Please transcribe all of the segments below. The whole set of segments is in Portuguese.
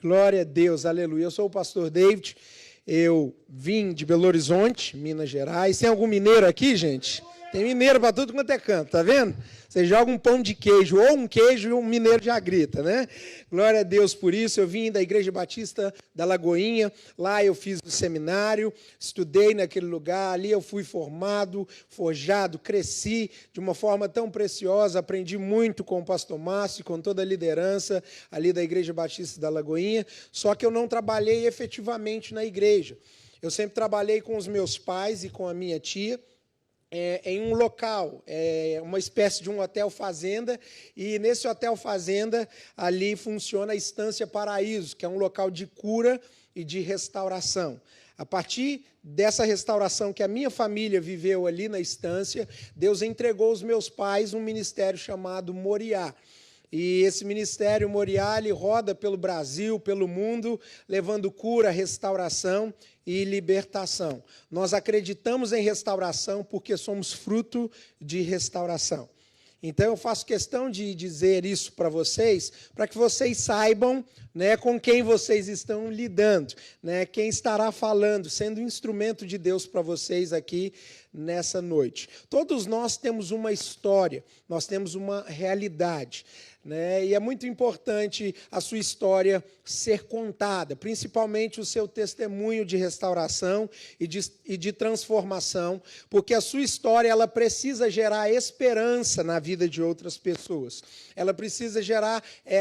Glória a Deus, aleluia. Eu sou o pastor David, eu vim de Belo Horizonte, Minas Gerais. Tem algum mineiro aqui, gente? Tem mineiro para tudo quanto é canto, tá vendo? Você joga um pão de queijo ou um queijo e um mineiro já grita, né? Glória a Deus por isso. Eu vim da Igreja Batista da Lagoinha, lá eu fiz o seminário, estudei naquele lugar, ali eu fui formado, forjado, cresci de uma forma tão preciosa, aprendi muito com o pastor Márcio, com toda a liderança ali da Igreja Batista da Lagoinha, só que eu não trabalhei efetivamente na igreja. Eu sempre trabalhei com os meus pais e com a minha tia, em um local, uma espécie de um hotel-fazenda, e nesse hotel-fazenda, ali funciona a Estância Paraíso, que é um local de cura e de restauração. A partir dessa restauração que a minha família viveu ali na Estância, Deus entregou aos meus pais um ministério chamado Moriá. E esse ministério Moriá, ele roda pelo Brasil, pelo mundo, levando cura, restauração e libertação. Nós acreditamos em restauração porque somos fruto de restauração. Então, eu faço questão de dizer isso para que vocês saibam, né, com quem vocês estão lidando, né, quem estará falando, sendo instrumento de Deus para vocês aqui nessa noite. Todos nós temos uma história, nós temos uma realidade, né, e é muito importante a sua história ser contada, principalmente o seu testemunho de restauração e de transformação, porque a sua história ela precisa gerar esperança na vida de outras pessoas. Ela precisa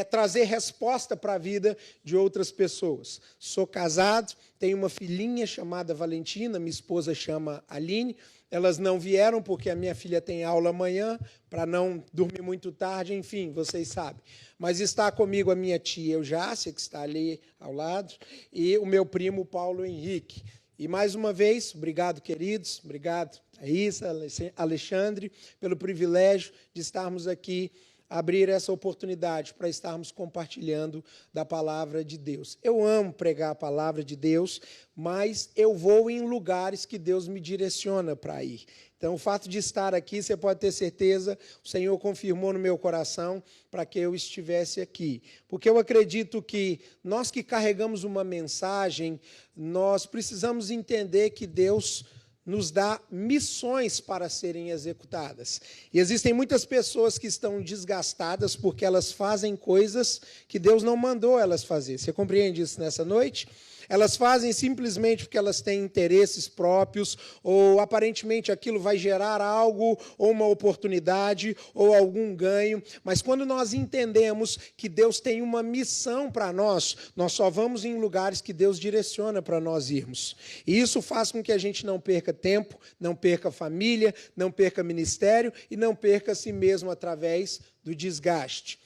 trazer resposta para a vida de outras pessoas. Sou casado, tenho uma filhinha chamada Valentina, minha esposa chama Aline. Elas não vieram porque a minha filha tem aula amanhã, para não dormir muito tarde, enfim, vocês sabem. Mas está comigo a minha tia Eujácia, que está ali ao lado, e o meu primo Paulo Henrique. E mais uma vez, obrigado, queridos, obrigado, Raíssa, Alexandre, pelo privilégio de estarmos aqui, abrir essa oportunidade para estarmos compartilhando da palavra de Deus. Eu amo pregar a palavra de Deus, mas eu vou em lugares que Deus me direciona para ir. Então, o fato de estar aqui, você pode ter certeza, o Senhor confirmou no meu coração para que eu estivesse aqui. Porque eu acredito que nós que carregamos uma mensagem, nós precisamos entender que Deus nos dá missões para serem executadas. E existem muitas pessoas que estão desgastadas porque elas fazem coisas que Deus não mandou elas fazer. Você compreende isso nessa noite? Elas fazem simplesmente porque elas têm interesses próprios, ou aparentemente aquilo vai gerar algo, ou uma oportunidade, ou algum ganho. Mas quando nós entendemos que Deus tem uma missão para nós só vamos em lugares que Deus direciona para nós irmos. E isso faz com que a gente não perca tempo, não perca família, não perca ministério e não perca a si mesmo através do desgaste.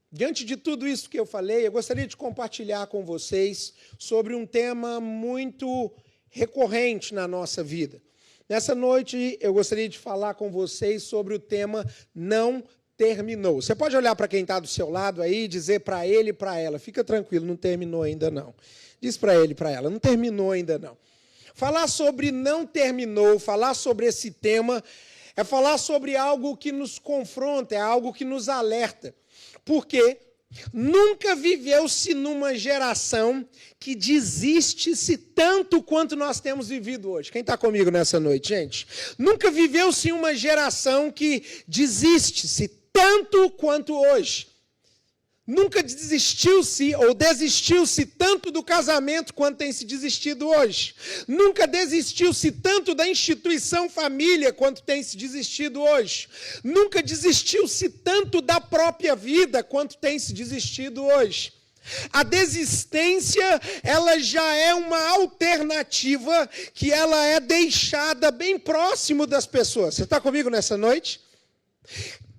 Diante de tudo isso que eu falei, eu gostaria de compartilhar com vocês sobre um tema muito recorrente na nossa vida. Nessa noite, eu gostaria de falar com vocês sobre o tema não terminou. Você pode olhar para quem está do seu lado aí e dizer para ele e para ela, fica tranquilo, não terminou ainda não. Diz para ele e para ela, não terminou ainda não. Falar sobre não terminou, falar sobre esse tema, é falar sobre algo que nos confronta, é algo que nos alerta. Porque nunca viveu-se numa geração que desiste-se tanto quanto nós temos vivido hoje. Quem está comigo nessa noite, gente? Nunca viveu-se uma geração que desiste-se tanto quanto hoje. Nunca desistiu-se ou desistiu-se tanto do casamento quanto tem se desistido hoje. Nunca desistiu-se tanto da instituição família quanto tem se desistido hoje. Nunca desistiu-se tanto da própria vida quanto tem se desistido hoje. A desistência, ela já é uma alternativa que ela é deixada bem próximo das pessoas. Você está comigo nessa noite?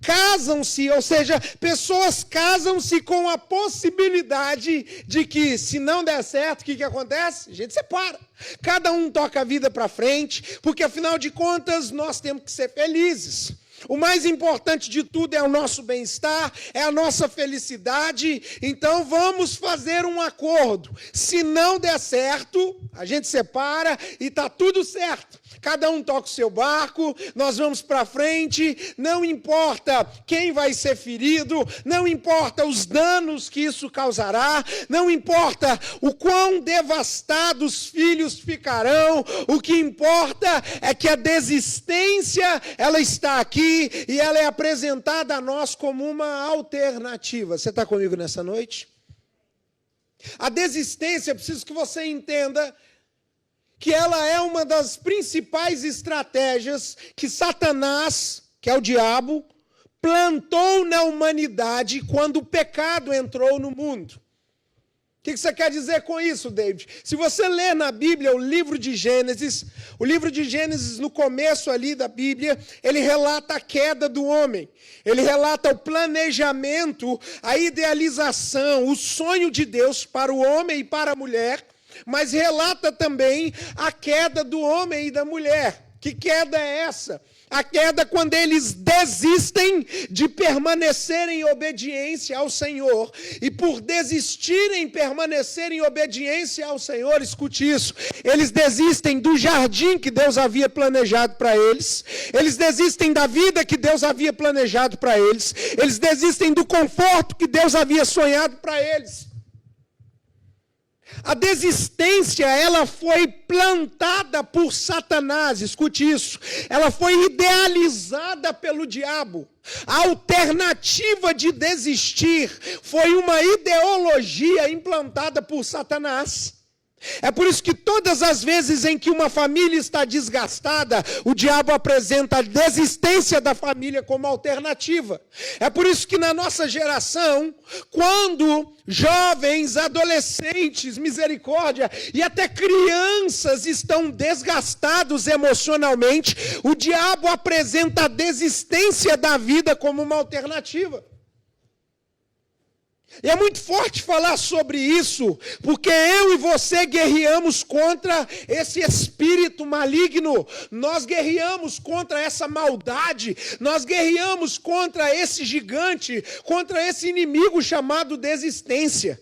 Casam-se, ou seja, pessoas casam-se com a possibilidade de que, se não der certo, o que acontece? A gente separa. Cada um toca a vida para frente, porque, afinal de contas, nós temos que ser felizes. O mais importante de tudo é o nosso bem-estar, é a nossa felicidade. Então vamos fazer um acordo. Se não der certo, a gente separa e está tudo certo. Cada um toca o seu barco, nós vamos para frente, não importa quem vai ser ferido, não importa os danos que isso causará, não importa o quão devastados filhos ficarão, o que importa é que a desistência, ela está aqui e ela é apresentada a nós como uma alternativa. Você está comigo nessa noite? A desistência, preciso que você entenda que ela é uma das principais estratégias que Satanás, que é o diabo, plantou na humanidade quando o pecado entrou no mundo. O que você quer dizer com isso, David? Se você ler na Bíblia o livro de Gênesis, no começo ali da Bíblia, ele relata a queda do homem. Ele relata o planejamento, a idealização, o sonho de Deus para o homem e para a mulher, mas relata também a queda do homem e da mulher. Que queda é essa? A queda quando eles desistem de permanecer em obediência ao Senhor. E por desistirem de permanecer em obediência ao Senhor, escute isso, eles desistem do jardim que Deus havia planejado para eles, eles desistem da vida que Deus havia planejado para eles desistem do conforto que Deus havia sonhado para eles. A desistência, ela foi plantada por Satanás, escute isso, ela foi idealizada pelo diabo. A alternativa de desistir foi uma ideologia implantada por Satanás. É por isso que todas as vezes em que uma família está desgastada, o diabo apresenta a desistência da família como alternativa. É por isso que na nossa geração, quando jovens, adolescentes, misericórdia, e até crianças estão desgastados emocionalmente, o diabo apresenta a desistência da vida como uma alternativa. E é muito forte falar sobre isso, porque eu e você guerreamos contra esse espírito maligno, nós guerreamos contra essa maldade, nós guerreamos contra esse gigante, contra esse inimigo chamado desistência.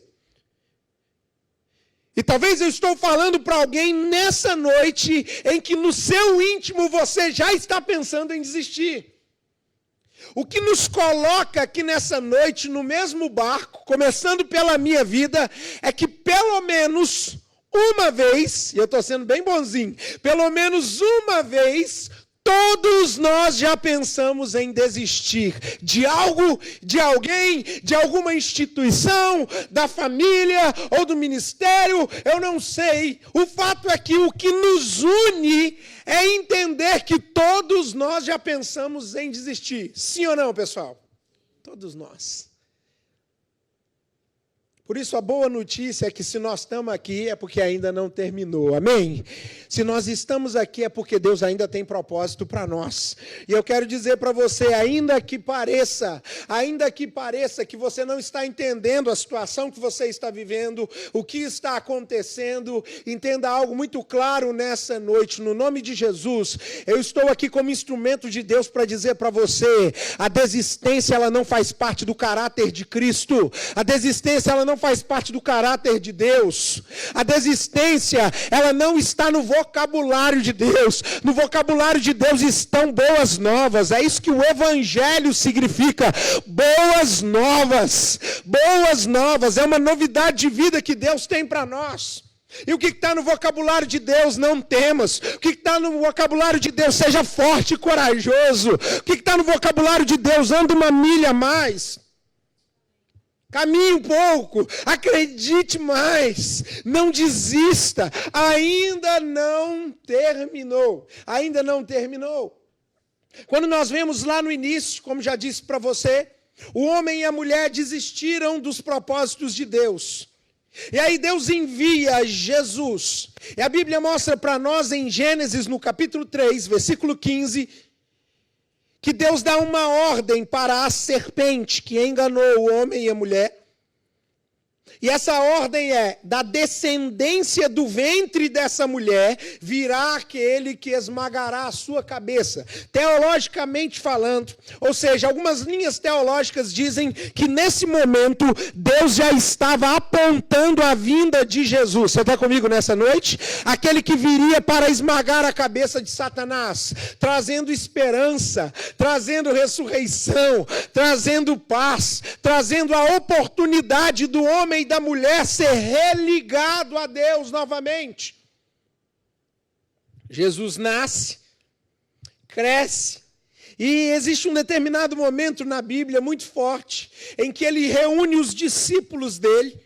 E talvez eu estou falando para alguém nessa noite em que no seu íntimo você já está pensando em desistir. O que nos coloca aqui nessa noite no mesmo barco, começando pela minha vida, é que pelo menos uma vez, e eu estou sendo bem bonzinho, pelo menos uma vez, todos nós já pensamos em desistir de algo, de alguém, de alguma instituição, da família ou do ministério, eu não sei. O fato é que o que nos une é entender que todos nós já pensamos em desistir. Sim ou não, pessoal? Todos nós. Por isso, a boa notícia é que se nós estamos aqui é porque ainda não terminou, amém? Se nós estamos aqui é porque Deus ainda tem propósito para nós. E eu quero dizer para você, ainda que pareça que você não está entendendo a situação que você está vivendo, o que está acontecendo, entenda algo muito claro nessa noite, no nome de Jesus. Eu estou aqui como instrumento de Deus para dizer para você, a desistência ela não faz parte do caráter de Cristo, a desistência ela não faz parte do caráter de Deus. A desistência, ela não está no vocabulário de Deus. No vocabulário de Deus estão boas novas. É isso que o evangelho significa. Boas novas. Boas novas. É uma novidade de vida que Deus tem para nós. E o que está no vocabulário de Deus? Não temas. O que está no vocabulário de Deus? Seja forte e corajoso. O que está no vocabulário de Deus? Anda uma milha a mais. Caminhe um pouco, acredite mais, não desista, ainda não terminou, ainda não terminou. Quando nós vemos lá no início, como já disse para você, o homem e a mulher desistiram dos propósitos de Deus. E aí Deus envia Jesus. E a Bíblia mostra para nós em Gênesis, no capítulo 3, versículo 15, que Deus dá uma ordem para a serpente que enganou o homem e a mulher. E essa ordem é: da descendência do ventre dessa mulher virá aquele que esmagará a sua cabeça. Teologicamente falando, ou seja, algumas linhas teológicas dizem que nesse momento Deus já estava apontando a vinda de Jesus. Você está comigo nessa noite? Aquele que viria para esmagar a cabeça de Satanás, trazendo esperança, trazendo ressurreição, trazendo paz, trazendo a oportunidade do homem e da mulher ser religado a Deus novamente. Jesus nasce, cresce, e existe um determinado momento na Bíblia muito forte, em que ele reúne os discípulos dele,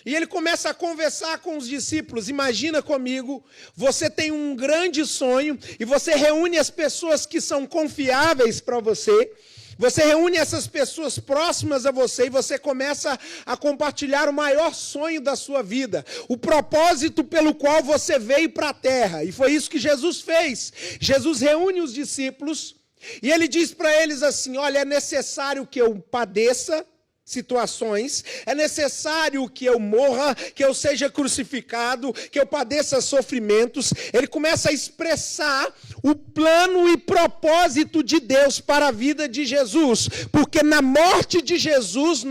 e ele começa a conversar com os discípulos. Imagina comigo, você tem um grande sonho, e você reúne as pessoas que são confiáveis para você, você reúne essas pessoas próximas a você e você começa a compartilhar o maior sonho da sua vida, o propósito pelo qual você veio para a terra. E foi isso que Jesus fez. Jesus reúne os discípulos e ele diz para eles assim: olha, é necessário que eu padeça situações, é necessário que eu morra, que eu seja crucificado, que eu padeça sofrimentos. Ele começa a expressar o plano e propósito de Deus para a vida de Jesus, porque na morte de Jesus,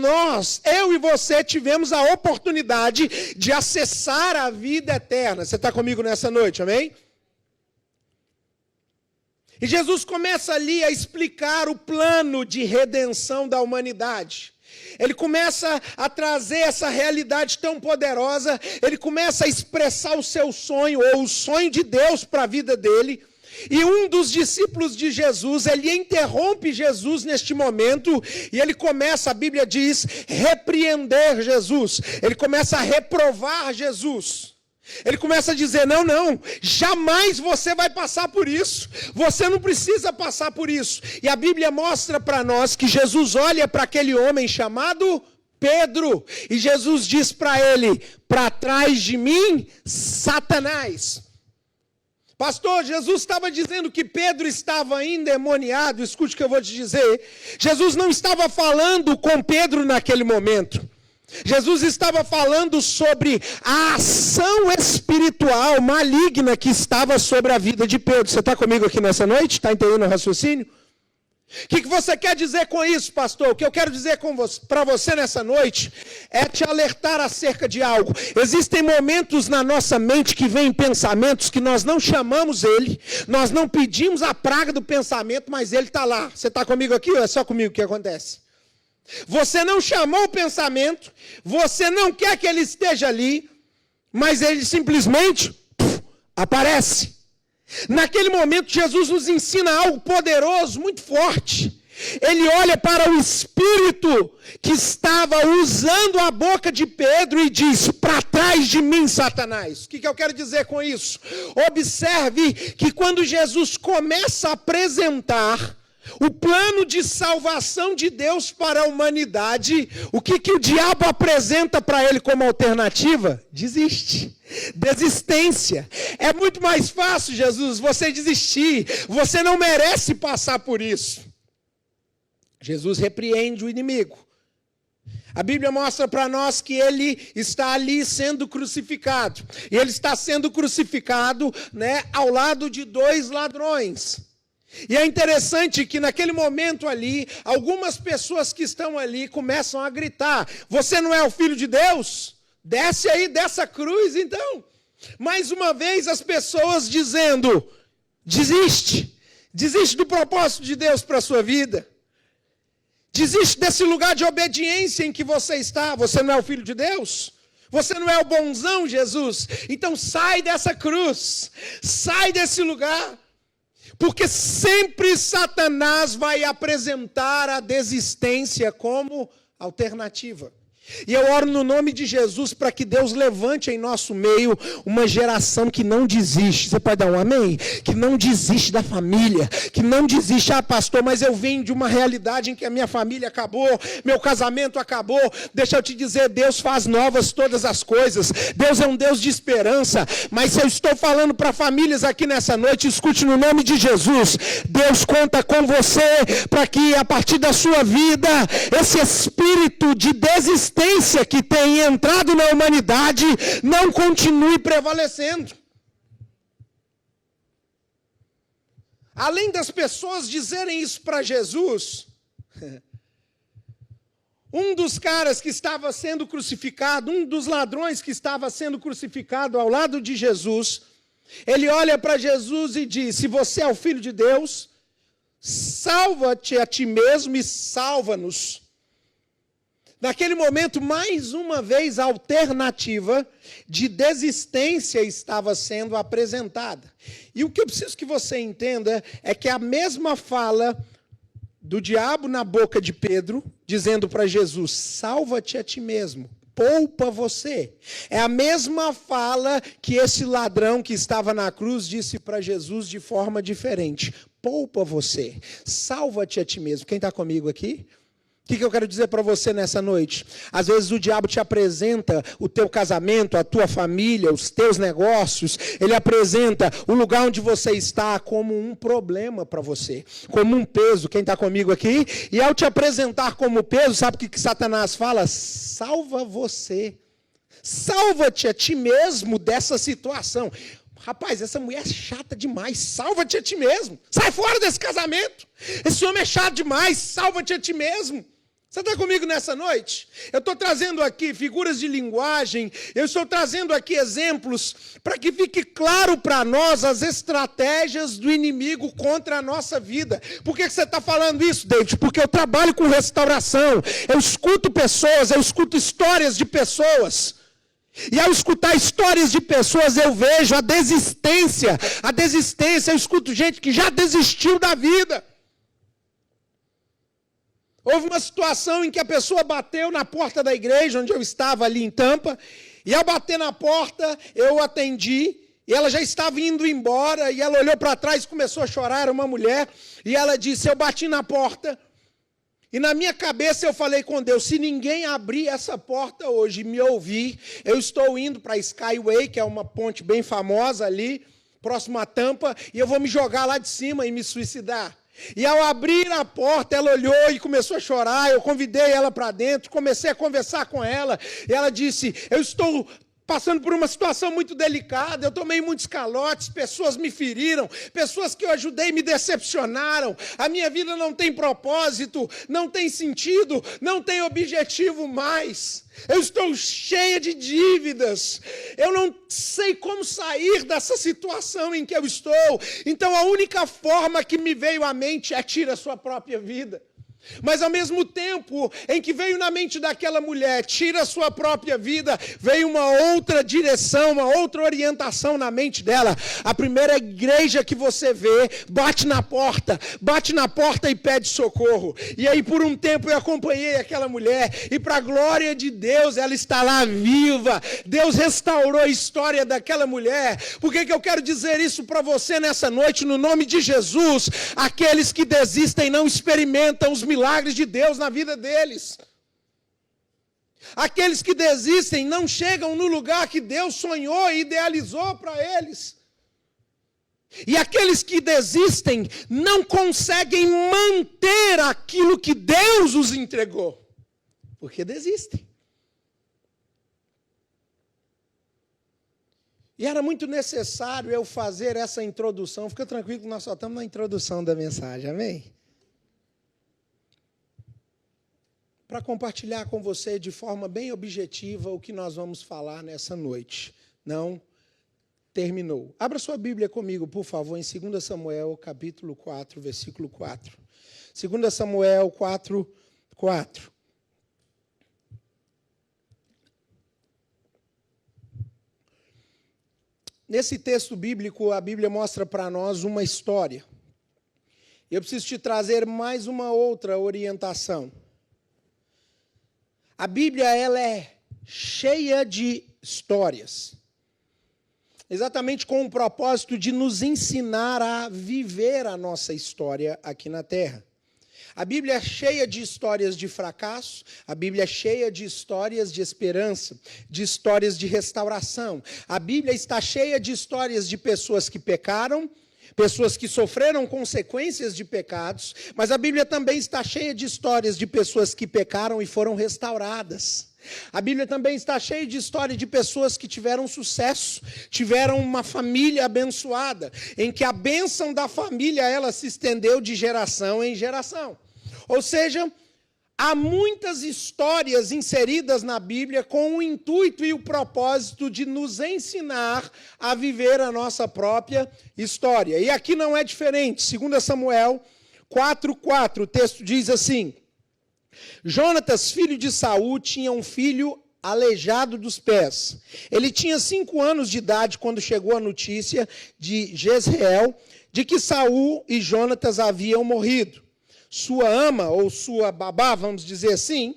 eu e você, tivemos a oportunidade de acessar a vida eterna. Você está comigo nessa noite, amém? E Jesus começa ali a explicar o plano de redenção da humanidade. Ele começa a trazer essa realidade tão poderosa, ele começa a expressar o seu sonho, ou o sonho de Deus para a vida dele. E um dos discípulos de Jesus, ele interrompe Jesus neste momento, e ele começa, a Bíblia diz, repreender Jesus. Ele começa a reprovar Jesus. Ele começa a dizer: não, jamais você vai passar por isso, você não precisa passar por isso. E a Bíblia mostra para nós que Jesus olha para aquele homem chamado Pedro, e Jesus diz para ele: para trás de mim, Satanás. Pastor, Jesus estava dizendo que Pedro estava endemoniado. Escute o que eu vou te dizer. Jesus não estava falando com Pedro naquele momento. Jesus estava falando sobre a ação espiritual maligna que estava sobre a vida de Pedro. Você está comigo aqui nessa noite? Está entendendo o raciocínio? O que você quer dizer com isso, pastor? O que eu quero dizer para você nessa noite é te alertar acerca de algo. Existem momentos na nossa mente que vêm pensamentos que nós não chamamos ele, nós não pedimos a praga do pensamento, mas ele está lá. Você está comigo aqui ou é só comigo que acontece? Você não chamou o pensamento, você não quer que ele esteja ali, mas ele simplesmente aparece. Naquele momento, Jesus nos ensina algo poderoso, muito forte. Ele olha para o espírito que estava usando a boca de Pedro e diz: para trás de mim, Satanás. O que eu quero dizer com isso? Observe que quando Jesus começa a apresentar o plano de salvação de Deus para a humanidade, o que o diabo apresenta para ele como alternativa? Desistência. É muito mais fácil, Jesus, você desistir. Você não merece passar por isso. Jesus repreende o inimigo. A Bíblia mostra para nós que ele está ali sendo crucificado. E ele está sendo crucificado, ao lado de 2 ladrões. E é interessante que naquele momento ali, algumas pessoas que estão ali começam a gritar: você não é o Filho de Deus? Desce aí dessa cruz então. Mais uma vez as pessoas dizendo: desiste do propósito de Deus para a sua vida. Desiste desse lugar de obediência em que você está. Você não é o Filho de Deus? Você não é o bonzão, Jesus? Então sai dessa cruz, sai desse lugar. Porque sempre Satanás vai apresentar a desistência como alternativa. E eu oro no nome de Jesus para que Deus levante em nosso meio uma geração que não desiste. Você pode dar um amém? Que não desiste da família, que não desiste. Ah, pastor, mas eu venho de uma realidade em que a minha família acabou, meu casamento acabou. Deixa eu te dizer, Deus faz novas todas as coisas. Deus é um Deus de esperança. Mas se eu estou falando para famílias aqui nessa noite, escute no nome de Jesus. Deus conta com você para que a partir da sua vida, esse espírito de desistência desistência que tem entrado na humanidade não continue prevalecendo. Além das pessoas dizerem isso para Jesus, um dos caras que estava sendo crucificado, um dos ladrões que estava sendo crucificado ao lado de Jesus, ele olha para Jesus e diz: se você é o Filho de Deus, salva-te a ti mesmo e salva-nos. Naquele momento, mais uma vez, a alternativa de desistência estava sendo apresentada. E o que eu preciso que você entenda é que a mesma fala do diabo na boca de Pedro, dizendo para Jesus: salva-te a ti mesmo, poupa você. É a mesma fala que esse ladrão que estava na cruz disse para Jesus de forma diferente: poupa você, salva-te a ti mesmo. Quem está comigo aqui? O que eu quero dizer para você nessa noite? Às vezes o diabo te apresenta o teu casamento, a tua família, os teus negócios. Ele apresenta o lugar onde você está como um problema para você, como um peso. Quem está comigo aqui? E ao te apresentar como peso, sabe o que Satanás fala? Salva você. Salva-te a ti mesmo dessa situação. Rapaz, essa mulher é chata demais, salva-te a ti mesmo. Sai fora desse casamento. Esse homem é chato demais, salva-te a ti mesmo. Você está comigo nessa noite? Eu estou trazendo aqui figuras de linguagem, eu estou trazendo aqui exemplos para que fique claro para nós as estratégias do inimigo contra a nossa vida. Por que você está falando isso, David? Porque eu trabalho com restauração, eu escuto pessoas, eu escuto histórias de pessoas. E ao escutar histórias de pessoas, eu vejo a desistência, eu escuto gente que já desistiu da vida. Houve uma situação em que a pessoa bateu na porta da igreja, onde eu estava ali em Tampa, e ao bater na porta, eu atendi, e ela já estava indo embora, e ela olhou para trás e começou a chorar, era uma mulher, e ela disse: eu bati na porta, e na minha cabeça eu falei com Deus: se ninguém abrir essa porta hoje e me ouvir, eu estou indo para a Skyway, que é uma ponte bem famosa ali, próximo a Tampa, e eu vou me jogar lá de cima e me suicidar. E ao abrir a porta, ela olhou e começou a chorar. Eu convidei ela para dentro, comecei a conversar com ela. E ela disse: eu estou passando por uma situação muito delicada, eu tomei muitos calotes, pessoas me feriram, pessoas que eu ajudei me decepcionaram, a minha vida não tem propósito, não tem sentido, não tem objetivo mais. Eu estou cheia de dívidas, eu não sei como sair dessa situação em que eu estou. Então a única forma que me veio à mente é: tira a sua própria vida. Mas ao mesmo tempo em que veio na mente daquela mulher: tira a sua própria vida, veio uma outra direção, uma outra orientação na mente dela. A primeira igreja que você vê bate na porta e pede socorro. E aí por um tempo eu acompanhei aquela mulher, e para a glória de Deus ela está lá viva. Deus restaurou a história daquela mulher. Por que eu quero dizer isso para você nessa noite? No nome de Jesus, aqueles que desistem não experimentam os milagres de Deus na vida deles. Aqueles que desistem não chegam no lugar que Deus sonhou e idealizou para eles. E aqueles que desistem não conseguem manter aquilo que Deus os entregou, porque desistem. E era muito necessário eu fazer essa introdução. Fica tranquilo que nós só estamos na introdução da mensagem, amém? Para compartilhar com você de forma bem objetiva o que nós vamos falar nessa noite. Não terminou. Abra sua Bíblia comigo, por favor, em 2 Samuel, capítulo 4, versículo 4. 2 Samuel 4, 4. Nesse texto bíblico, a Bíblia mostra para nós uma história. Eu preciso te trazer mais uma outra orientação. A Bíblia, ela é cheia de histórias, exatamente com o propósito de nos ensinar a viver a nossa história aqui na Terra. A Bíblia é cheia de histórias de fracasso, a Bíblia é cheia de histórias de esperança, de histórias de restauração. A Bíblia está cheia de histórias de pessoas que pecaram, pessoas que sofreram consequências de pecados, mas a Bíblia também está cheia de histórias de pessoas que pecaram e foram restauradas. A Bíblia também está cheia de histórias de pessoas que tiveram sucesso, tiveram uma família abençoada, em que a bênção da família ela se estendeu de geração em geração. Ou seja, há muitas histórias inseridas na Bíblia com o intuito e o propósito de nos ensinar a viver a nossa própria história. E aqui não é diferente. 2 Samuel 4:4, o texto diz assim: Jonatas, filho de Saul, tinha um filho aleijado dos pés. Ele tinha 5 anos de idade quando chegou a notícia de Jezreel de que Saul e Jonatas haviam morrido. Sua ama, ou sua babá, vamos dizer assim,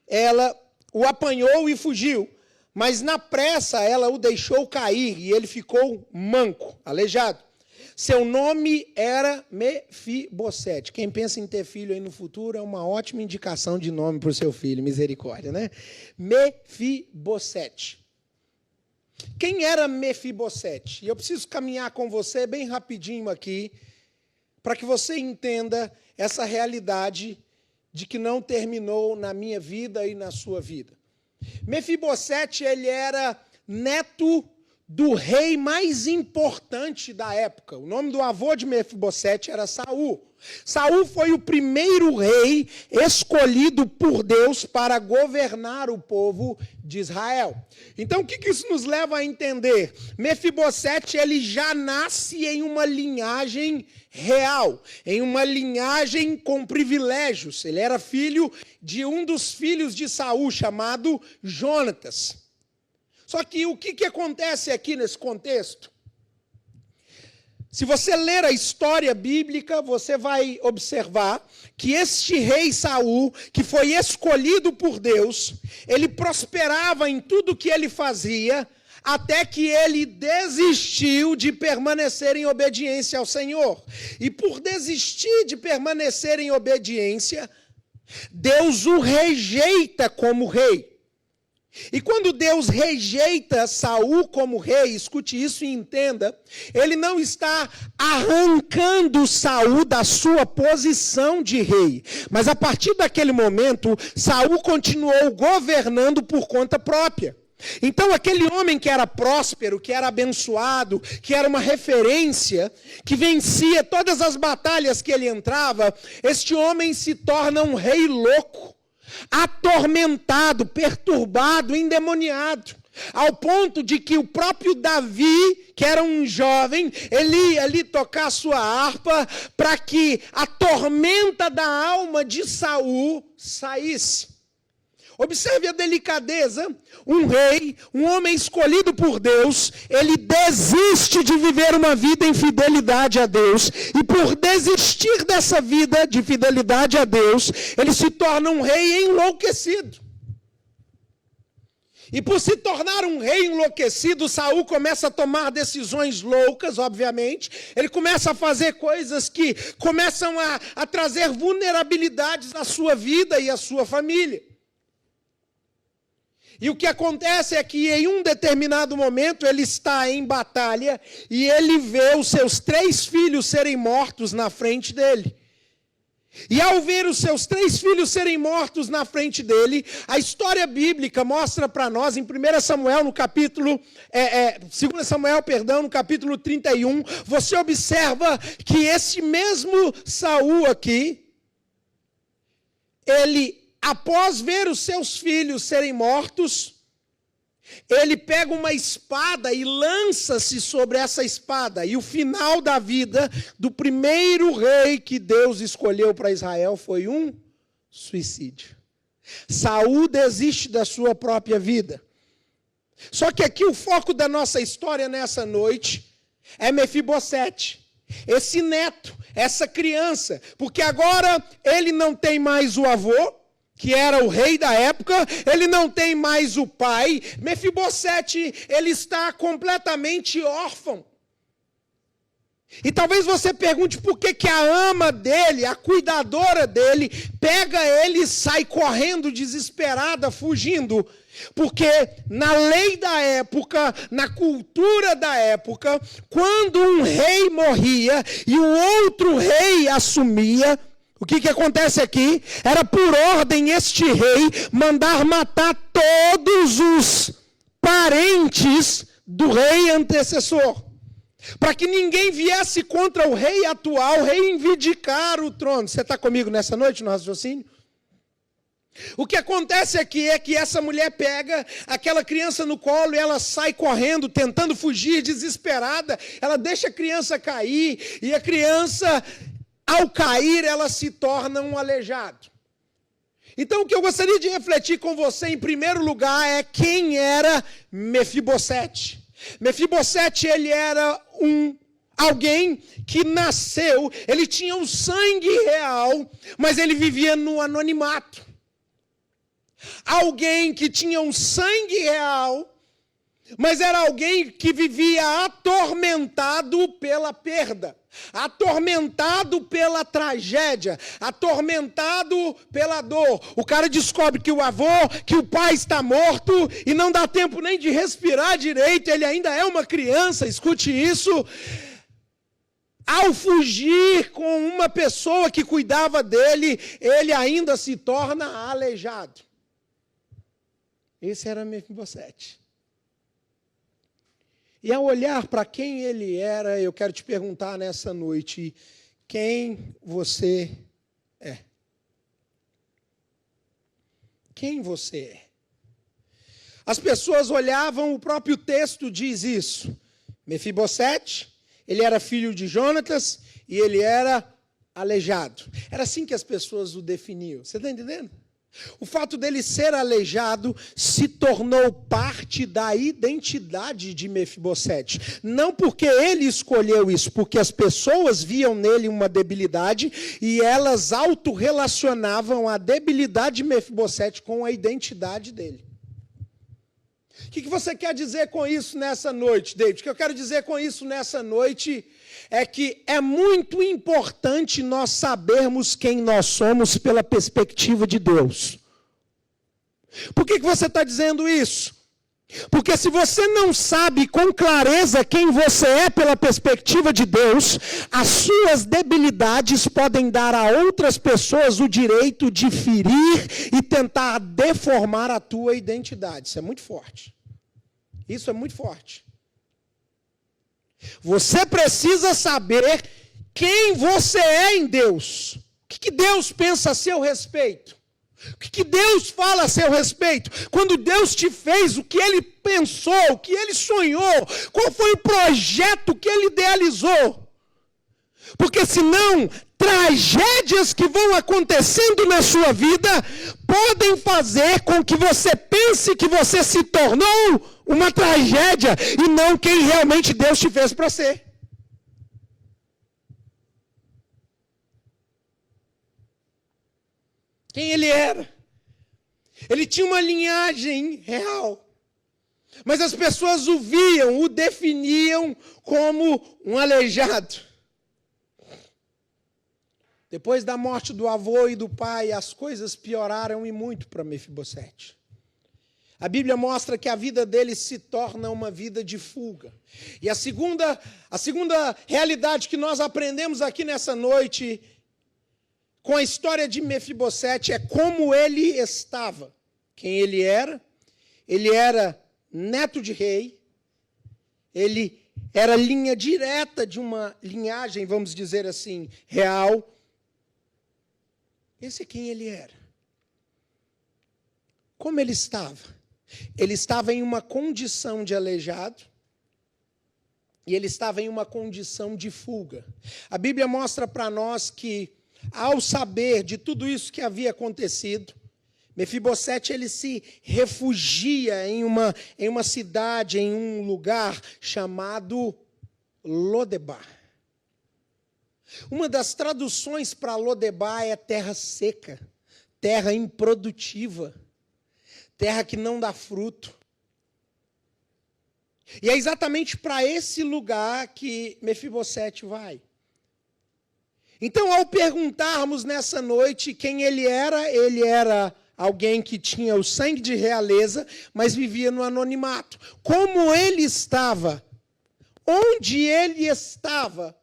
ela o apanhou e fugiu, mas na pressa ela o deixou cair e ele ficou manco, aleijado. Seu nome era Mefibosete. Quem pensa em ter filho aí no futuro é uma ótima indicação de nome para o seu filho, misericórdia, né? Mefibosete. Quem era Mefibosete? E eu preciso caminhar com você bem rapidinho aqui, para que você entenda essa realidade de que não terminou na minha vida e na sua vida. Mefibosete, ele era neto do rei mais importante da época. O nome do avô de Mefibosete era Saul. Saul foi o primeiro rei escolhido por Deus para governar o povo de Israel. Então, o que isso nos leva a entender? Mefibosete, ele já nasce em uma linhagem real, em uma linhagem com privilégios. Ele era filho de um dos filhos de Saul, chamado Jonatas. Só que o que acontece aqui nesse contexto? Se você ler a história bíblica, você vai observar que este rei Saul, que foi escolhido por Deus, ele prosperava em tudo que ele fazia, até que ele desistiu de permanecer em obediência ao Senhor. E por desistir de permanecer em obediência, Deus o rejeita como rei. E quando Deus rejeita Saul como rei, escute isso e entenda, ele não está arrancando Saul da sua posição de rei, mas a partir daquele momento, Saul continuou governando por conta própria. Então aquele homem que era próspero, que era abençoado, que era uma referência, que vencia todas as batalhas que ele entrava, este homem se torna um rei louco, atormentado, perturbado, endemoniado, ao ponto de que o próprio Davi, que era um jovem, ele ia ali tocar a sua harpa para que a tormenta da alma de Saul saísse. Observe a delicadeza, um rei, um homem escolhido por Deus, ele desiste de viver uma vida em fidelidade a Deus, e por desistir dessa vida de fidelidade a Deus, ele se torna um rei enlouquecido. E por se tornar um rei enlouquecido, Saul começa a tomar decisões loucas, obviamente, ele começa a fazer coisas que começam a trazer vulnerabilidades à sua vida e à sua família. E o que acontece é que em um determinado momento ele está em batalha e ele vê os seus 3 filhos serem mortos na frente dele. E ao ver os seus 3 filhos serem mortos na frente dele, a história bíblica mostra para nós em 2 Samuel, no capítulo 31, você observa que esse mesmo Saul aqui, ele, após ver os seus filhos serem mortos, ele pega uma espada e lança-se sobre essa espada. E o final da vida do primeiro rei que Deus escolheu para Israel foi um suicídio. Saul desiste da sua própria vida. Só que aqui o foco da nossa história nessa noite é Mefibosete, esse neto, essa criança, porque agora ele não tem mais o avô, que era o rei da época, ele não tem mais o pai. Mefibosete, ele está completamente órfão. E talvez você pergunte por que a ama dele, a cuidadora dele, pega ele e sai correndo desesperada, fugindo. Porque na lei da época, na cultura da época, quando um rei morria e o outro rei assumia, O que acontece aqui? Era por ordem este rei mandar matar todos os parentes do rei antecessor, para que ninguém viesse contra o rei atual reivindicar o trono. Você está comigo nessa noite no raciocínio? O que acontece aqui é que essa mulher pega aquela criança no colo e ela sai correndo, tentando fugir, desesperada. Ela deixa a criança cair e a criança, ao cair, ela se torna um aleijado. Então, o que eu gostaria de refletir com você, em primeiro lugar, é quem era Mefibosete. Mefibosete, ele era alguém que nasceu, ele tinha um sangue real, mas ele vivia no anonimato. Alguém que tinha um sangue real, mas era alguém que vivia atormentado pela perda, atormentado pela tragédia, atormentado pela dor. O cara descobre que o avô, que o pai está morto e não dá tempo nem de respirar direito, ele ainda é uma criança, escute isso. Ao fugir com uma pessoa que cuidava dele, ele ainda se torna aleijado. Esse era Mefibosete. E ao olhar para quem ele era, eu quero te perguntar nessa noite, quem você é? Quem você é? As pessoas olhavam, o próprio texto diz isso. Mefibosete, ele era filho de Jonatas e ele era aleijado. Era assim que as pessoas o definiam. Você está entendendo? O fato dele ser aleijado se tornou parte da identidade de Mefibosete. Não porque ele escolheu isso, porque as pessoas viam nele uma debilidade e elas autorrelacionavam a debilidade de Mefibosete com a identidade dele. O que você quer dizer com isso nessa noite, David? O que eu quero dizer com isso nessa noite é que é muito importante nós sabermos quem nós somos pela perspectiva de Deus. Por que você está dizendo isso? Porque se você não sabe com clareza quem você é pela perspectiva de Deus, as suas debilidades podem dar a outras pessoas o direito de ferir e tentar deformar a tua identidade. Isso é muito forte. Isso é muito forte. Você precisa saber quem você é em Deus. O que Deus pensa a seu respeito? O que Deus fala a seu respeito? Quando Deus te fez, o que Ele pensou, o que Ele sonhou, qual foi o projeto que Ele idealizou? Porque senão, tragédias que vão acontecendo na sua vida podem fazer com que você pense que você se tornou uma tragédia e não quem realmente Deus te fez para ser. Quem ele era? Ele tinha uma linhagem real. Mas as pessoas o viam, o definiam como um aleijado. Depois da morte do avô e do pai, as coisas pioraram e muito para Mefibosete. A Bíblia mostra que a vida dele se torna uma vida de fuga. E a segunda realidade que nós aprendemos aqui nessa noite, com a história de Mefibosete, é como ele estava. Quem ele era neto de rei, ele era linha direta de uma linhagem, vamos dizer assim, real. Esse é quem ele era. Como ele estava? Ele estava em uma condição de aleijado e ele estava em uma condição de fuga. A Bíblia mostra para nós que, ao saber de tudo isso que havia acontecido, Mefibosete ele se refugia em uma cidade, em um lugar chamado Lodebar. Uma das traduções para Lodebar é terra seca, terra improdutiva, terra que não dá fruto. E é exatamente para esse lugar que Mefibosete vai. Então, ao perguntarmos nessa noite quem ele era alguém que tinha o sangue de realeza, mas vivia no anonimato. Como ele estava? Onde ele estava?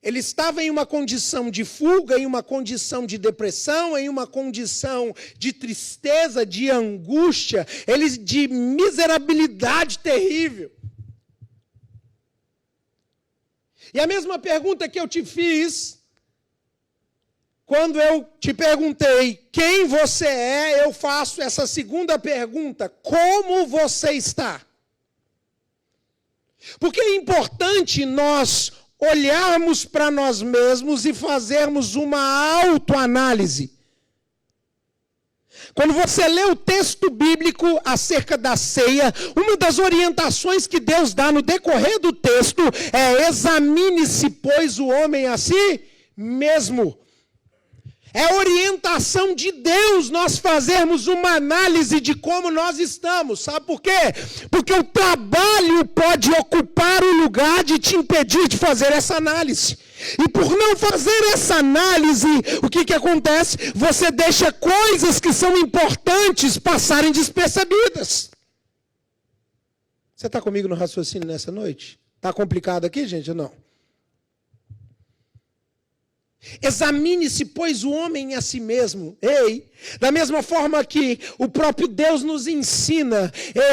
Ele estava em uma condição de fuga, em uma condição de depressão, em uma condição de tristeza, de angústia, de miserabilidade terrível. E a mesma pergunta que eu te fiz, quando eu te perguntei quem você é, eu faço essa segunda pergunta: como você está? Porque é importante nós olharmos para nós mesmos e fazermos uma autoanálise. Quando você lê o texto bíblico acerca da ceia, uma das orientações que Deus dá no decorrer do texto é: examine-se, pois, o homem a si mesmo. É orientação de Deus nós fazermos uma análise de como nós estamos. Sabe por quê? Porque o trabalho pode ocupar o lugar de te impedir de fazer essa análise. E por não fazer essa análise, o que acontece? Você deixa coisas que são importantes passarem despercebidas. Você está comigo no raciocínio nessa noite? Está complicado aqui, gente, ou não? Examine-se, pois, o homem a si mesmo. Da mesma forma que o próprio Deus nos ensina,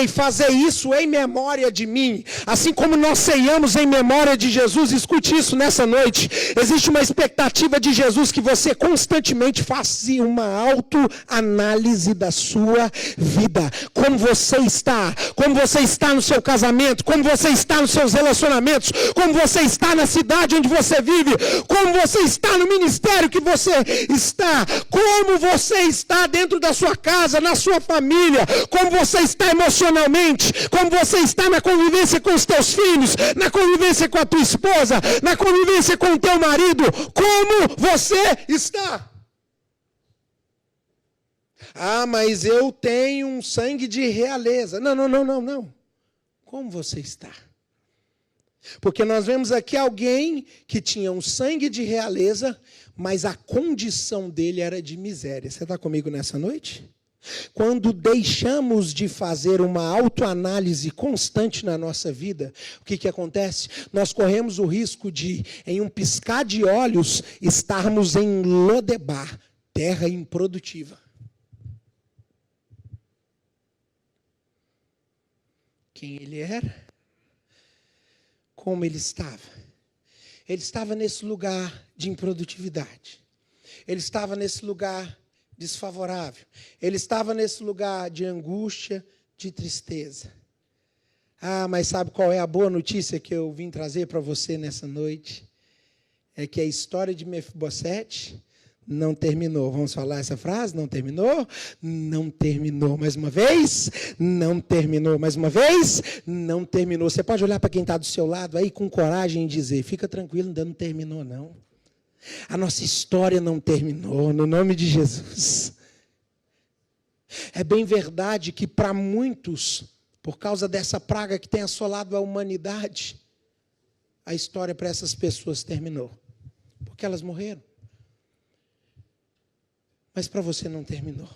fazer isso em memória de mim. Assim como nós ceiamos em memória de Jesus, escute isso nessa noite. Existe uma expectativa de Jesus que você constantemente faça uma autoanálise da sua vida. Como você está? Como você está no seu casamento? Como você está nos seus relacionamentos? Como você está na cidade onde você vive? Como você está no ministério que você está? Como você está dentro da sua casa, na sua família? Como você está emocionalmente? Como você está na convivência com os teus filhos? Na convivência com a tua esposa? Na convivência com o teu marido? Como você está? Ah, mas eu tenho um sangue de realeza. Não. Como você está? Porque nós vemos aqui alguém que tinha um sangue de realeza, mas a condição dele era de miséria. Você está comigo nessa noite? Quando deixamos de fazer uma autoanálise constante na nossa vida, o que acontece? Nós corremos o risco de, em um piscar de olhos, estarmos em Lodebar, terra improdutiva. Quem ele era? Como ele estava? Ele estava nesse lugar de improdutividade. Ele estava nesse lugar desfavorável. Ele estava nesse lugar de angústia, de tristeza. Ah, mas sabe qual é a boa notícia que eu vim trazer para você nessa noite? É que a história de Mefibosete não terminou. Vamos falar essa frase? Não terminou? Não terminou mais uma vez? Não terminou mais uma vez? Não terminou. Você pode olhar para quem está do seu lado aí com coragem e dizer: fica tranquilo, ainda não terminou não. A nossa história não terminou, no nome de Jesus. É bem verdade que para muitos, por causa dessa praga que tem assolado a humanidade, a história para essas pessoas terminou. Porque elas morreram. Mas para você não terminou.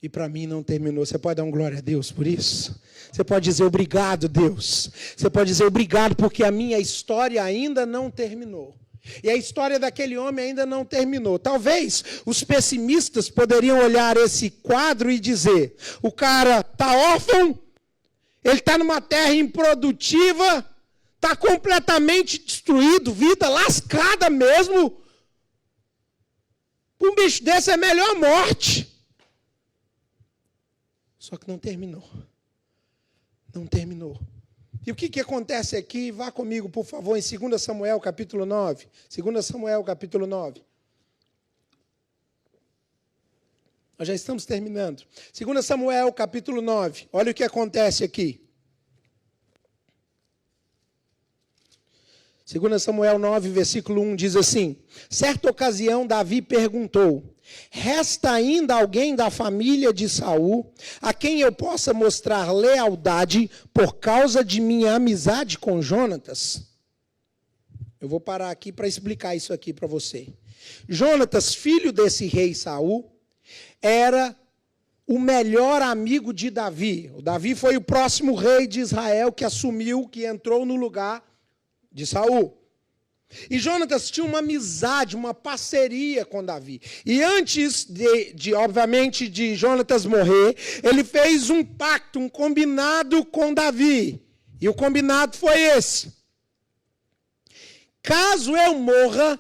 E para mim não terminou. Você pode dar um glória a Deus por isso? Você pode dizer obrigado, Deus. Você pode dizer obrigado porque a minha história ainda não terminou. E a história daquele homem ainda não terminou. Talvez os pessimistas poderiam olhar esse quadro e dizer: o cara está órfão, ele está numa terra improdutiva, está completamente destruído, vida lascada mesmo. Um bicho desse é melhor a morte. Só que não terminou. Não terminou. E o que acontece aqui? Vá comigo, por favor, em 2 Samuel, capítulo 9. 2 Samuel, capítulo 9. Nós já estamos terminando. 2 Samuel, capítulo 9. Olha o que acontece aqui. 2 Samuel 9, versículo 1, diz assim: certa ocasião, Davi perguntou: resta ainda alguém da família de Saul, a quem eu possa mostrar lealdade por causa de minha amizade com Jonatas? Eu vou parar aqui para explicar isso aqui para você. Jonatas, filho desse rei Saul, era o melhor amigo de Davi. O Davi foi o próximo rei de Israel que assumiu, que entrou no lugar de Saul. E Jonatas tinha uma amizade, uma parceria com Davi. E antes obviamente, de Jonatas morrer, ele fez um pacto, um combinado com Davi. E o combinado foi esse: caso eu morra,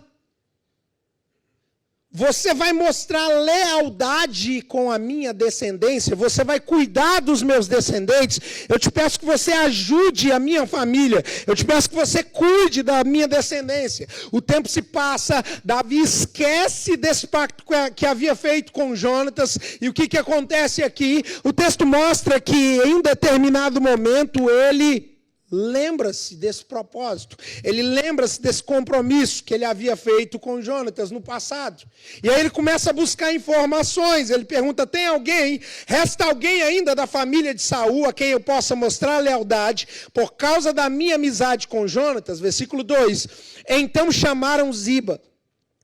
você vai mostrar lealdade com a minha descendência, você vai cuidar dos meus descendentes. Eu te peço que você ajude a minha família, eu te peço que você cuide da minha descendência. O tempo se passa, Davi esquece desse pacto que havia feito com Jonatas, e o que acontece aqui? O texto mostra que em determinado momento ele lembra-se desse propósito, ele lembra-se desse compromisso que ele havia feito com Jonatas no passado. E aí ele começa a buscar informações, ele pergunta: tem alguém, resta alguém ainda da família de Saul a quem eu possa mostrar lealdade por causa da minha amizade com Jonatas? Versículo 2, então chamaram Ziba,